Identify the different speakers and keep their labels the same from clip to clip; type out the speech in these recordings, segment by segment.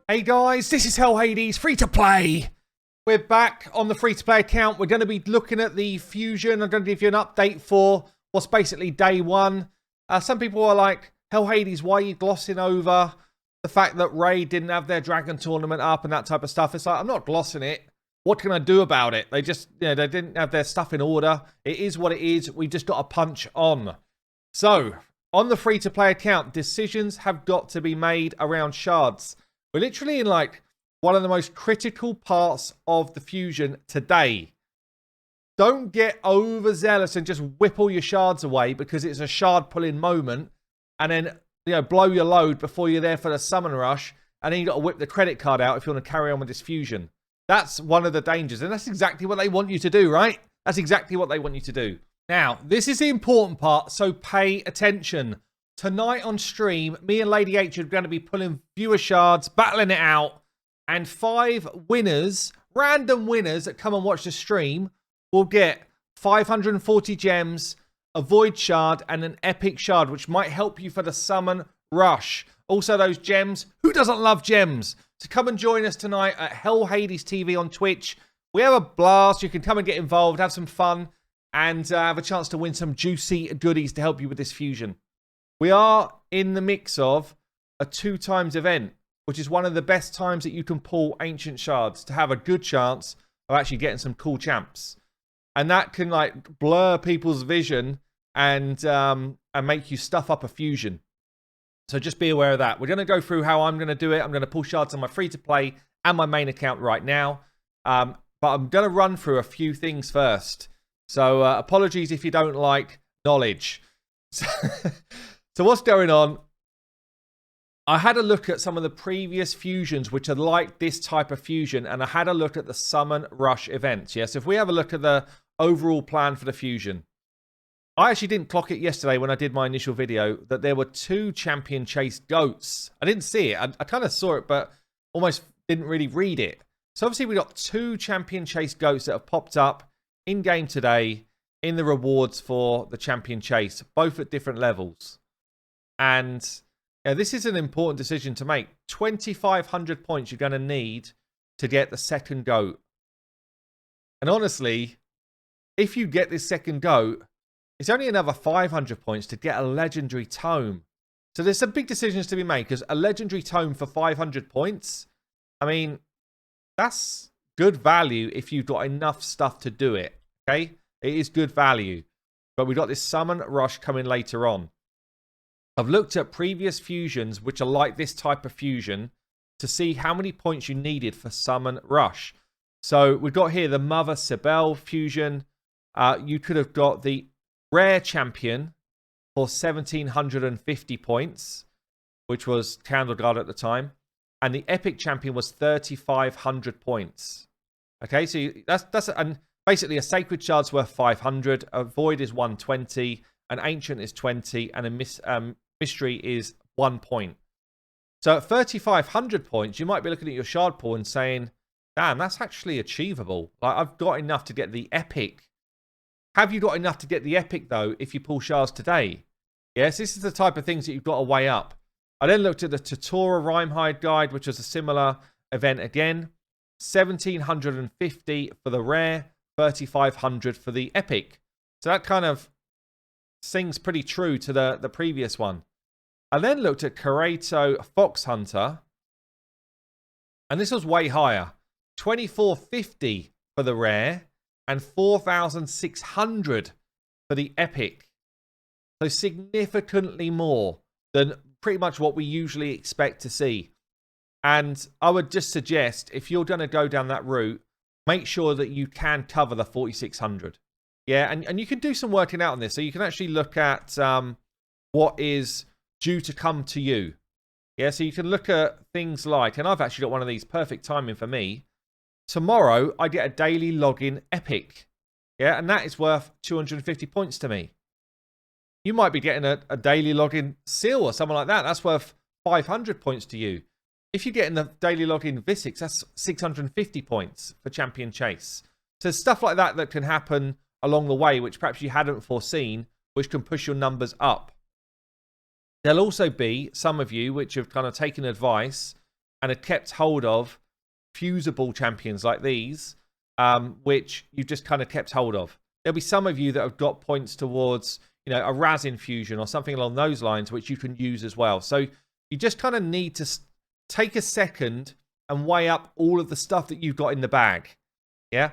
Speaker 1: Hey guys, this is HELICATH, free to play. We're back on the free to play account. We're going to be looking at the fusion. I'm going to give you an update for what's basically day one. Some people are like, HELICATH, why are you glossing over the fact that Raid didn't have their Dragon tournament up and that type of stuff? It's like, I'm not glossing it. What can I do about it? They just, they didn't have their stuff in order. It is what it is. We've just got to punch on. So, on the free to play account, decisions have got to be made around shards. We're literally in like one of the most critical parts of the fusion today. Don't get overzealous and just whip all your shards away because it's a shard pulling moment and then, blow your load before you're there for the summon rush, and then you got to whip the credit card out if you want to carry on with this fusion. That's one of the dangers, and that's exactly what they want you to do, right? That's exactly what they want you to do. Now, this is the important part, so pay attention. Tonight on stream, me and Lady H are going to be pulling viewer shards, battling it out, and 5 winners, random winners that come and watch the stream, will get 540 gems, a void shard, and an epic shard, which might help you for the summon rush. Also, those gems. Who doesn't love gems? So come and join us tonight at HELICATH TV on Twitch. We have a blast. You can come and get involved, have some fun, and have a chance to win some juicy goodies to help you with this fusion. We are in the mix of a 2x event, which is one of the best times that you can pull ancient shards to have a good chance of actually getting some cool champs. And that can like blur people's vision and make you stuff up a fusion. So just be aware of that. We're going to go through how I'm going to do it. I'm going to pull shards on my free to play and my main account right now. But I'm going to run through a few things first. So apologies if you don't like knowledge. So what's going on? I had a look at some of the previous fusions, which are like this type of fusion, and I had a look at the Summon Rush events. Yes, if we have a look at the overall plan for the fusion, I actually didn't clock it yesterday when I did my initial video that there were 2 champion chase goats. I didn't see it. I kind of saw it, but almost didn't really read it. So obviously we got 2 champion chase goats that have popped up in game today in the rewards for the champion chase, both at different levels. And this is an important decision to make. 2,500 points you're going to need to get the second goat. And honestly, if you get this second goat, it's only another 500 points to get a legendary tome. So there's some big decisions to be made, because a legendary tome for 500 points, I mean, that's good value if you've got enough stuff to do it. Okay? It is good value. But we've got this Summon Rush coming later on. I've looked at previous fusions, which are like this type of fusion, to see how many points you needed for Summon Rush. So we've got here the Mother Sibel fusion. You could have got the Rare Champion for 1,750 points, which was Candle Guard at the time. And the Epic Champion was 3,500 points. Okay, so that's and basically a Sacred Shard's worth 500, a Void is 120, an Ancient is 20, and a Mystery is 1 point. So at 3,500 points, you might be looking at your shard pool and saying, damn, that's actually achievable. Like, I've got enough to get the Epic. Have you got enough to get the Epic, though, if you pull shards today? Yes, this is the type of things that you've got to weigh up. I then looked at the Tutora Rhymehide Guide, which was a similar event again. 1,750 for the Rare, 3,500 for the Epic. So that kind of sings pretty true to the previous one. I then looked at Kareto Fox Hunter, and this was way higher. 2,450 for the Rare and 4,600 for the Epic. So significantly more than pretty much what we usually expect to see. And I would just suggest, if you're going to go down that route, make sure that you can cover the 4,600. Yeah, and you can do some working out on this. So you can actually look at what is due to come to you. Yeah, so you can look at things like, and I've actually got one of these, perfect timing for me. Tomorrow, I get a daily login Epic. Yeah, and that is worth 250 points to me. You might be getting a daily login Seal or something like that. That's worth 500 points to you. If you're getting the daily login Visix, that's 650 points for Champion Chase. So stuff like that that can happen along the way, which perhaps you hadn't foreseen, which can push your numbers up. There'll also be some of you which have kind of taken advice and had kept hold of fusible champions like these, which you just kind of kept hold of. There'll be some of you that have got points towards, you know, a Rhazin fusion or something along those lines, which you can use as well. So you just kind of need to take a second and weigh up all of the stuff that you've got in the bag. Yeah.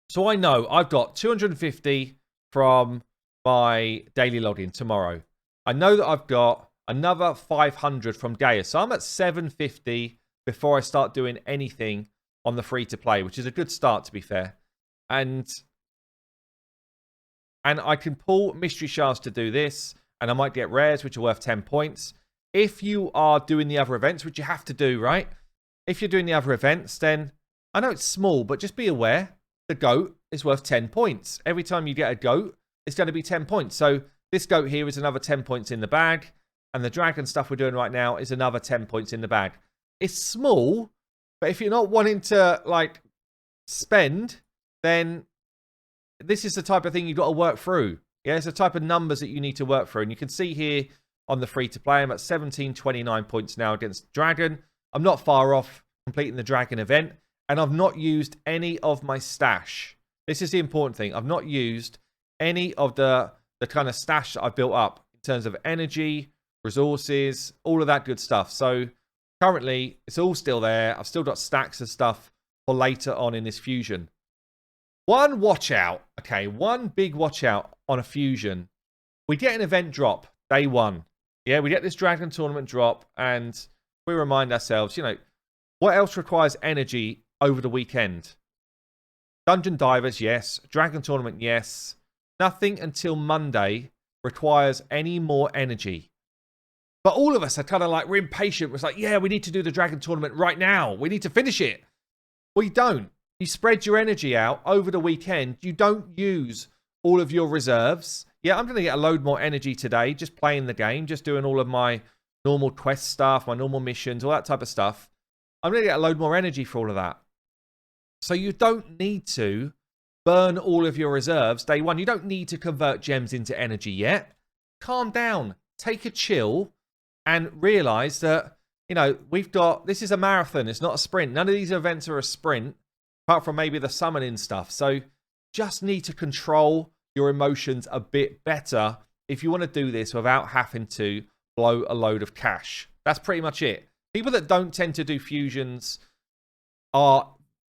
Speaker 1: So I know I've got 250 from my daily login tomorrow. I know that I've got another 500 from Gaia. So I'm at 750 before I start doing anything on the free-to-play, which is a good start, to be fair. And I can pull mystery shards to do this, and I might get rares, which are worth 10 points. If you are doing the other events, which you have to do, right? If you're doing the other events, then I know it's small, but just be aware the goat is worth 10 points. Every time you get a goat, it's going to be 10 points. So this goat here is another 10 points in the bag, and the dragon stuff we're doing right now is another 10 points in the bag. It's small, but if you're not wanting to, like, spend, then this is the type of thing you've got to work through. Yeah, it's the type of numbers that you need to work through. And you can see here on the free-to-play, I'm at 1729 points now against Dragon. I'm not far off completing the Dragon event. And I've not used any of my stash. This is the important thing. I've not used any of the kind of stash that I've built up in terms of energy, resources, all of that good stuff. So currently, it's all still there. I've still got stacks of stuff for later on in this fusion. One watch out, okay, one big watch out on a fusion. We get an event drop day one. Yeah, we get this Dragon Tournament drop, and we remind ourselves, you know, what else requires energy over the weekend? Dungeon Divers, yes. Dragon Tournament, yes. Nothing until Monday requires any more energy. But all of us are kind of like, we're impatient. It's like, yeah, we need to do the Dragon Tournament right now. We need to finish it. Well, you don't. You spread your energy out over the weekend. You don't use all of your reserves. Yeah, I'm going to get a load more energy today, just playing the game, just doing all of my normal quest stuff, my normal missions, all that type of stuff. I'm going to get a load more energy for all of that. So you don't need to burn all of your reserves day one. You don't need to convert gems into energy yet. Calm down. Take a chill and realize that, you know, this is a marathon. It's not a sprint. None of these events are a sprint, apart from maybe the summoning stuff. So just need to control your emotions a bit better if you want to do this without having to blow a load of cash. That's pretty much it. People that don't tend to do fusions are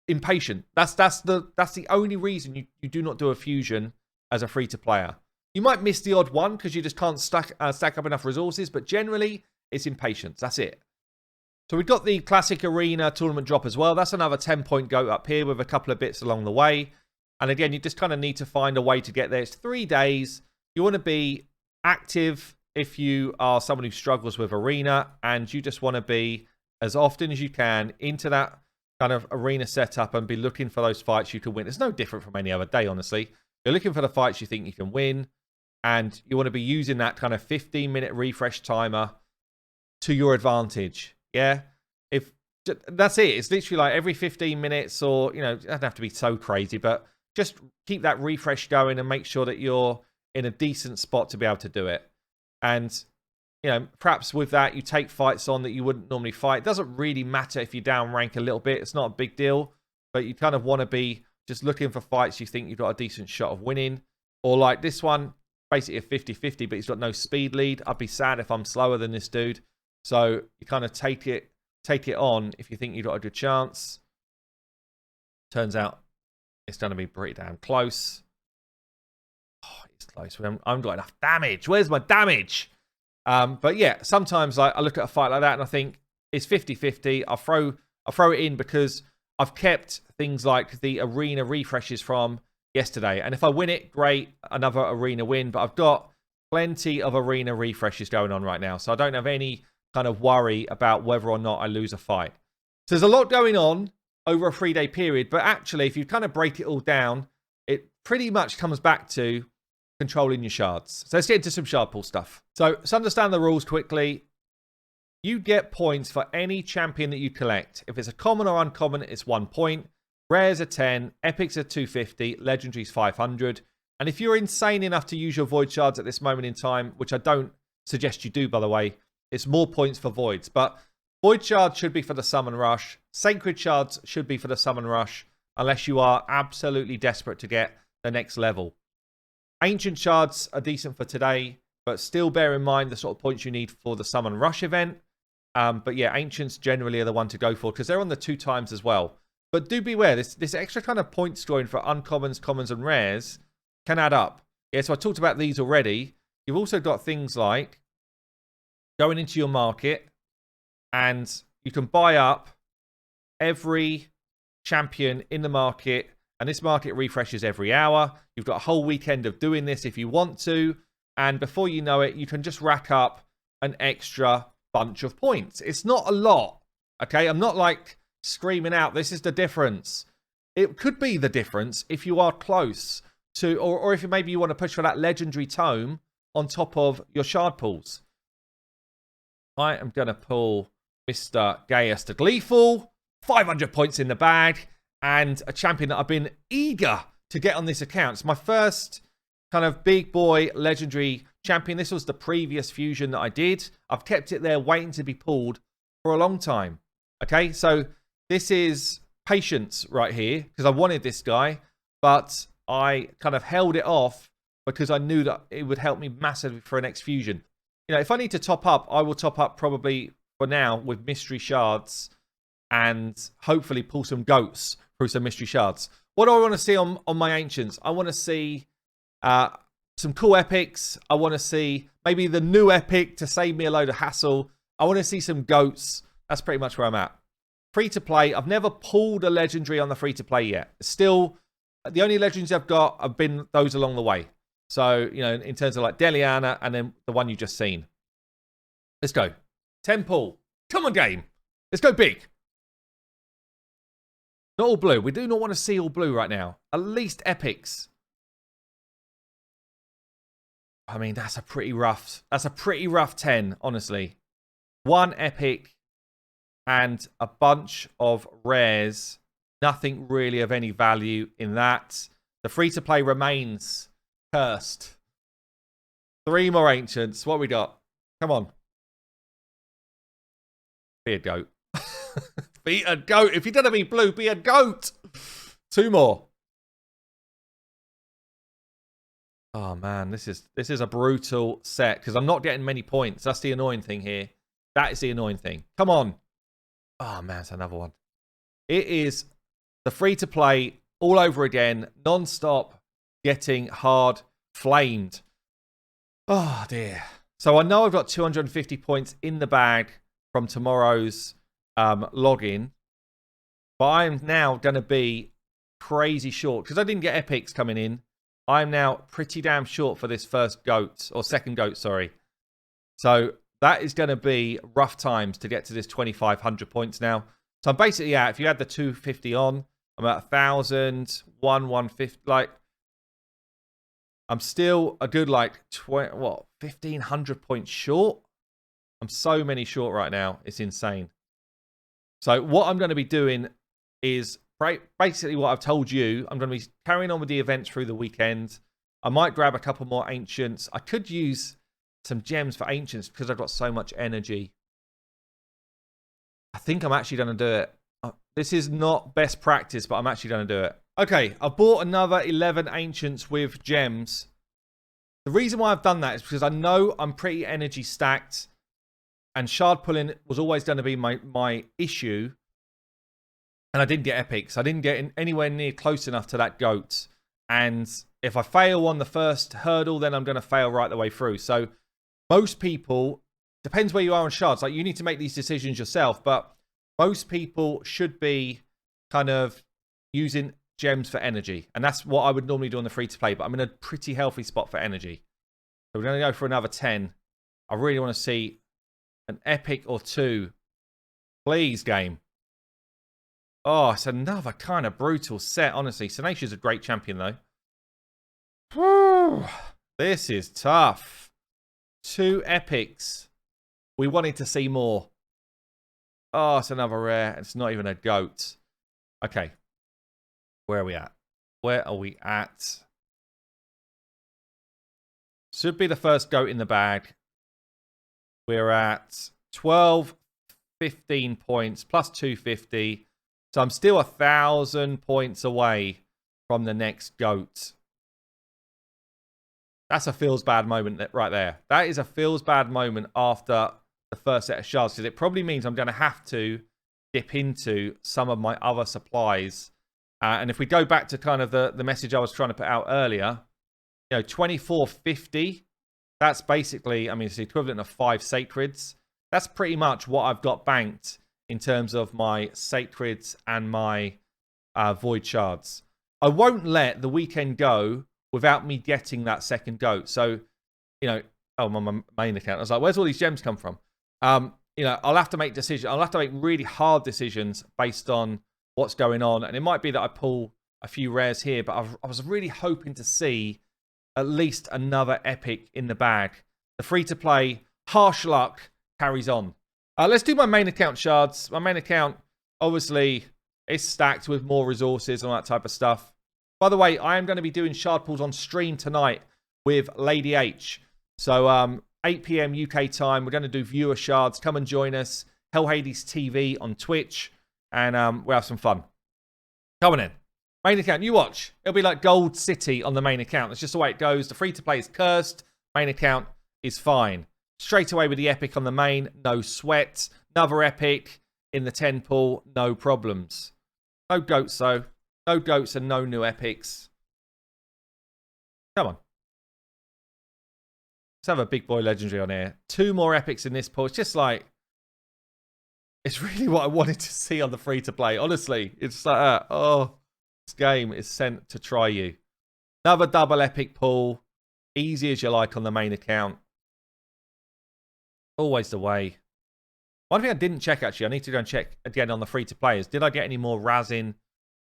Speaker 1: impatient. That's the only reason you do not do a fusion as a free-to-player. You might miss the odd one because you just can't stack up enough resources, but generally it's impatience. That's it. So we've got the classic arena tournament drop as well. That's another 10-point goat up here with a couple of bits along the way. And again, you just kind of need to find a way to get there. It's 3 days. You want to be active if you are someone who struggles with arena, and you just want to be as often as you can into that kind of arena setup and be looking for those fights you can win. It's no different from any other day, honestly. You're looking for the fights you think you can win, and you want to be using that kind of 15-minute refresh timer to your advantage. Yeah, if that's it. It's literally like every 15 minutes, or, you know, it doesn't have to be so crazy, but just keep that refresh going and make sure that you're in a decent spot to be able to do it. And, you know, perhaps with that, you take fights on that you wouldn't normally fight. It doesn't really matter if you down rank a little bit. It's not a big deal, but you kind of want to be just looking for fights you think you've got a decent shot of winning. Or like this one, basically a 50-50, but he's got no speed lead. I'd be sad if I'm slower than this dude. So you kind of take it on if you think you've got a good chance. Turns out it's going to be pretty damn close. Oh, it's close. I haven't got enough damage. Where's my damage? But yeah, sometimes I look at a fight like that and I think it's 50-50. I'll throw it in because I've kept things like the arena refreshes from yesterday. And if I win it, great, another arena win. But I've got plenty of arena refreshes going on right now. So I don't have any kind of worry about whether or not I lose a fight. So there's a lot going on over a 3-day period. But actually, if you kind of break it all down, it pretty much comes back to controlling your shards. So let's get into some shard pool stuff. So let's understand the rules quickly. You get points for any champion that you collect. If it's a common or uncommon, it's 1 point. Rares are 10, epics are 250, legendaries 500. And if you're insane enough to use your void shards at this moment in time, which I don't suggest you do, by the way, it's more points for voids. But Void Shards should be for the Summon Rush. Sacred Shards should be for the Summon Rush, unless you are absolutely desperate to get the next level. Ancient Shards are decent for today, but still bear in mind the sort of points you need for the Summon Rush event. But yeah, Ancients generally are the one to go for, because they're on the 2 times as well. But do beware, this extra kind of point scoring for uncommons, commons, and rares can add up. Yeah, so I talked about these already. You've also got things like going into your market, and you can buy up every champion in the market, and this market refreshes every hour. You've got a whole weekend of doing this if you want to, and before you know it, you can just rack up an extra bunch of points. It's not a lot, okay? I'm not like screaming out, this is the difference. It could be the difference if you are close to, or if maybe you want to push for that legendary tome on top of your shard pools. I am going to pull Mr. Gaius the Gleeful, 500 points in the bag, and a champion that I've been eager to get on this account. It's my first kind of big boy legendary champion. This was the previous fusion that I did. I've kept it there waiting to be pulled for a long time. Okay, so this is patience right here, because I wanted this guy, but I kind of held it off because I knew that it would help me massively for an next fusion. You know, if I need to top up, I will top up probably for now with mystery shards and hopefully pull some goats through some mystery shards. What do I want to see on my ancients? I want to see some cool epics. I want to see maybe the new epic to save me a load of hassle. I want to see some goats. That's pretty much where I'm at. Free to play. I've never pulled a legendary on the free to play yet. Still, the only legendaries I've got have been those along the way. So, you know, in terms of like Deliana and then the one you just seen. Let's go. 10 pull. Come on, game. Let's go big. Not all blue. We do not want to see all blue right now. At least epics. I mean, that's a pretty rough 10, honestly. 1 epic and a bunch of rares. Nothing really of any value in that. The free-to-play remains cursed. 3 more ancients. What we got? Come on. Be a goat. Be a goat. If you're going to be blue, be a goat. 2 more. Oh, man. This is a brutal set because I'm not getting many points. That's the annoying thing here. That is the annoying thing. Come on. Oh, man. It's another one. It is the free-to-play all over again. Non-stop getting hard flamed. Oh, dear. So I know I've got 250 points in the bag from tomorrow's login. But I'm now going to be crazy short because I didn't get epics coming in. I'm now pretty damn short for this first goat, or second goat, sorry. So that is going to be rough times to get to this 2,500 points now. So I'm basically at, if you add the 250 on, I'm at 1,000, 150, like, I'm still a good, like, 1,500 points short? I'm so many short right now. It's insane. So what I'm going to be doing is basically what I've told you. I'm going to be carrying on with the events through the weekend. I might grab a couple more ancients. I could use some gems for ancients because I've got so much energy. I think I'm actually going to do it. This is not best practice, but I'm actually going to do it. Okay, I bought another 11 ancients with gems. The reason why I've done that is because I know I'm pretty energy stacked. And shard pulling was always going to be my issue. And I didn't get epics. I didn't get anywhere near close enough to that goat. And if I fail on the first hurdle, then I'm going to fail right the way through. So most people, depends where you are on shards. Like, you need to make these decisions yourself. But most people should be kind of using gems for energy. And that's what I would normally do on the free-to-play. But I'm in a pretty healthy spot for energy. So we're going to go for another 10. I really want to see an epic or 2. Please, game. Oh, it's another kind of brutal set, honestly. Senatia's a great champion, though. Whew. This is tough. 2 epics. We wanted to see more. Oh, it's another rare. It's not even a goat. Okay. Where are we at? Where are we at? Should be the first goat in the bag. We're at 12 15 points, plus 250. So I'm still 1,000 points away from the next GOAT. That's a feels bad moment right there. That is a feels bad moment after the first set of shards, because it probably means I'm going to have to dip into some of my other supplies. And if we go back to kind of the message I was trying to put out earlier, 2450, that's basically, I mean, it's the equivalent of 5 sacreds. That's pretty much what I've got banked in terms of my sacreds and my void shards. I won't let the weekend go without me getting that second GOAT. So, oh, my main account. I was like, where's all these gems come from? I'll have to make decisions. I'll have to make really hard decisions based on what's going on. And it might be that I pull a few rares here, but I was really hoping to see at least another epic in the bag. The free-to-play harsh luck carries on. Let's do my main account shards. My main account, obviously, is stacked with more resources and all that type of stuff. By the way, I am going to be doing shard pulls on stream tonight with Lady H. So 8 p.m. UK time, we're going to do viewer shards. Come and join us. HELICATH TV on Twitch. And we'll have some fun. Coming in. Main account, you watch. It'll be like Gold City on the main account. That's just the way it goes. The free-to-play is cursed. Main account is fine. Straight away with the epic on the main. No sweat. Another epic in the 10 pool. No problems. No goats, though. No goats and no new epics. Come on. Let's have a big boy legendary on here. 2 more epics in this pool. It's just like... It's really what I wanted to see on the free-to-play. Honestly, it's like that. Oh, this game is sent to try you. Another double epic pool. Easy as you like on the main account. Always the way. One thing I didn't check, actually, I need to go and check again on the free-to-play is, did I get any more Rhazin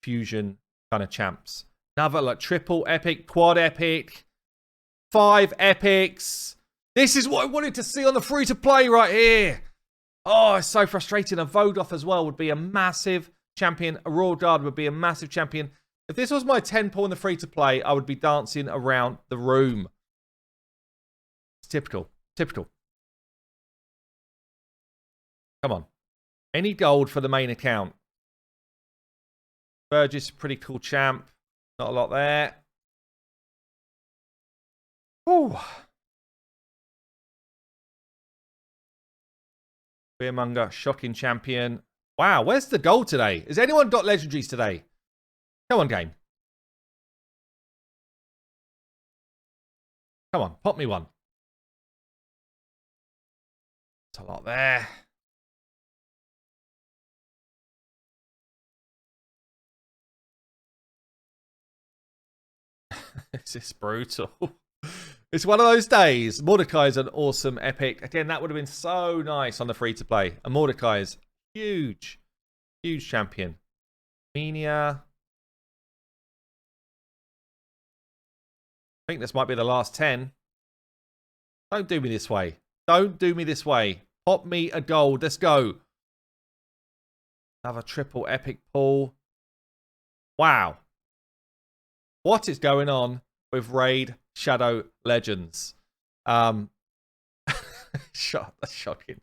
Speaker 1: fusion kind of champs? Another like triple epic, quad epic, 5 epics. This is what I wanted to see on the free-to-play right here. Oh, it's so frustrating. A Vogoth as well would be a massive champion. A Royal Guard would be a massive champion. If this was my 10 pool in the free-to-play, I would be dancing around the room. It's typical. Typical. Come on. Any gold for the main account? Burgess, pretty cool champ. Not a lot there. Whew. Fearmonger, shocking champion. Wow, where's the gold today? Has anyone got legendaries today? Come on, game. Come on, pop me one. It's a lot there. This is brutal. It's one of those days. Mordecai's an awesome epic. Again, that would have been so nice on the free-to-play. And Mordecai's huge, huge champion. Menia. I think this might be the last 10. Don't do me this way. Don't do me this way. Pop me a gold. Let's go. Another triple epic pull. Wow. What is going on with Raid Shadow Legends? That's shocking.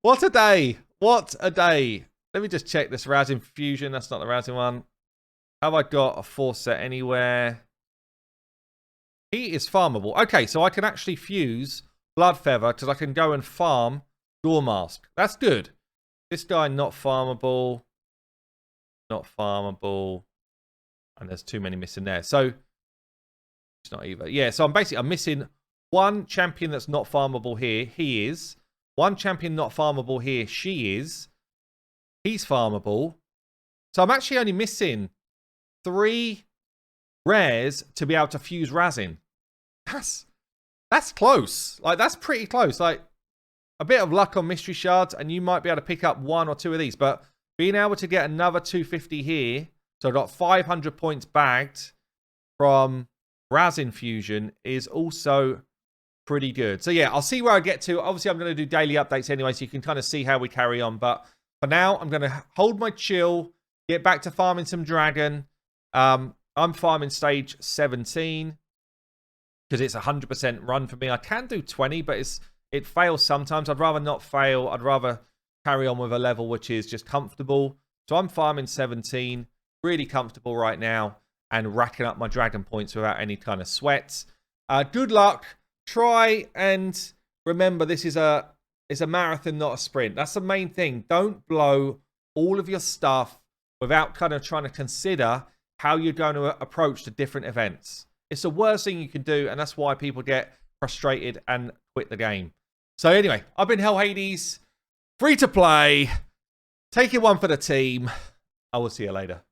Speaker 1: What a day. What a day. Let me just check this Rhazin fusion. That's not the Rhazin one. Have I got a 4 set anywhere? He is farmable. Okay, so I can actually fuse Bloodfeather because I can go and farm Door Mask. That's good. This guy not farmable. Not farmable. And there's too many missing there. So it's not either. Yeah, so I'm missing one champion that's not farmable here. He is. One champion not farmable here. She is. He's farmable. So I'm actually only missing 3 rares to be able to fuse Rhazin. That's close. Like, that's pretty close. Like, a bit of luck on mystery shards and you might be able to pick up 1 or 2 of these. But being able to get another 250 here, so I've got 500 points bagged from Rhazin fusion, is also pretty good. So yeah, I'll see where I get to. Obviously, I'm going to do daily updates anyway, so you can kind of see how we carry on. But for now, I'm going to hold my chill, get back to farming some dragon. I'm farming stage 17 because it's 100% run for me. I can do 20, but it fails sometimes. I'd rather not fail. I'd rather carry on with a level which is just comfortable. So I'm farming 17, really comfortable right now, and racking up my dragon points without any kind of sweats. Good luck. Try and remember this is a marathon, not a sprint. That's the main thing. Don't blow all of your stuff without kind of trying to consider how you're going to approach the different events. It's the worst thing you can do, and that's why people get frustrated and quit the game. So anyway, I've been HELHades, free to play, taking one for the team. I will see you later.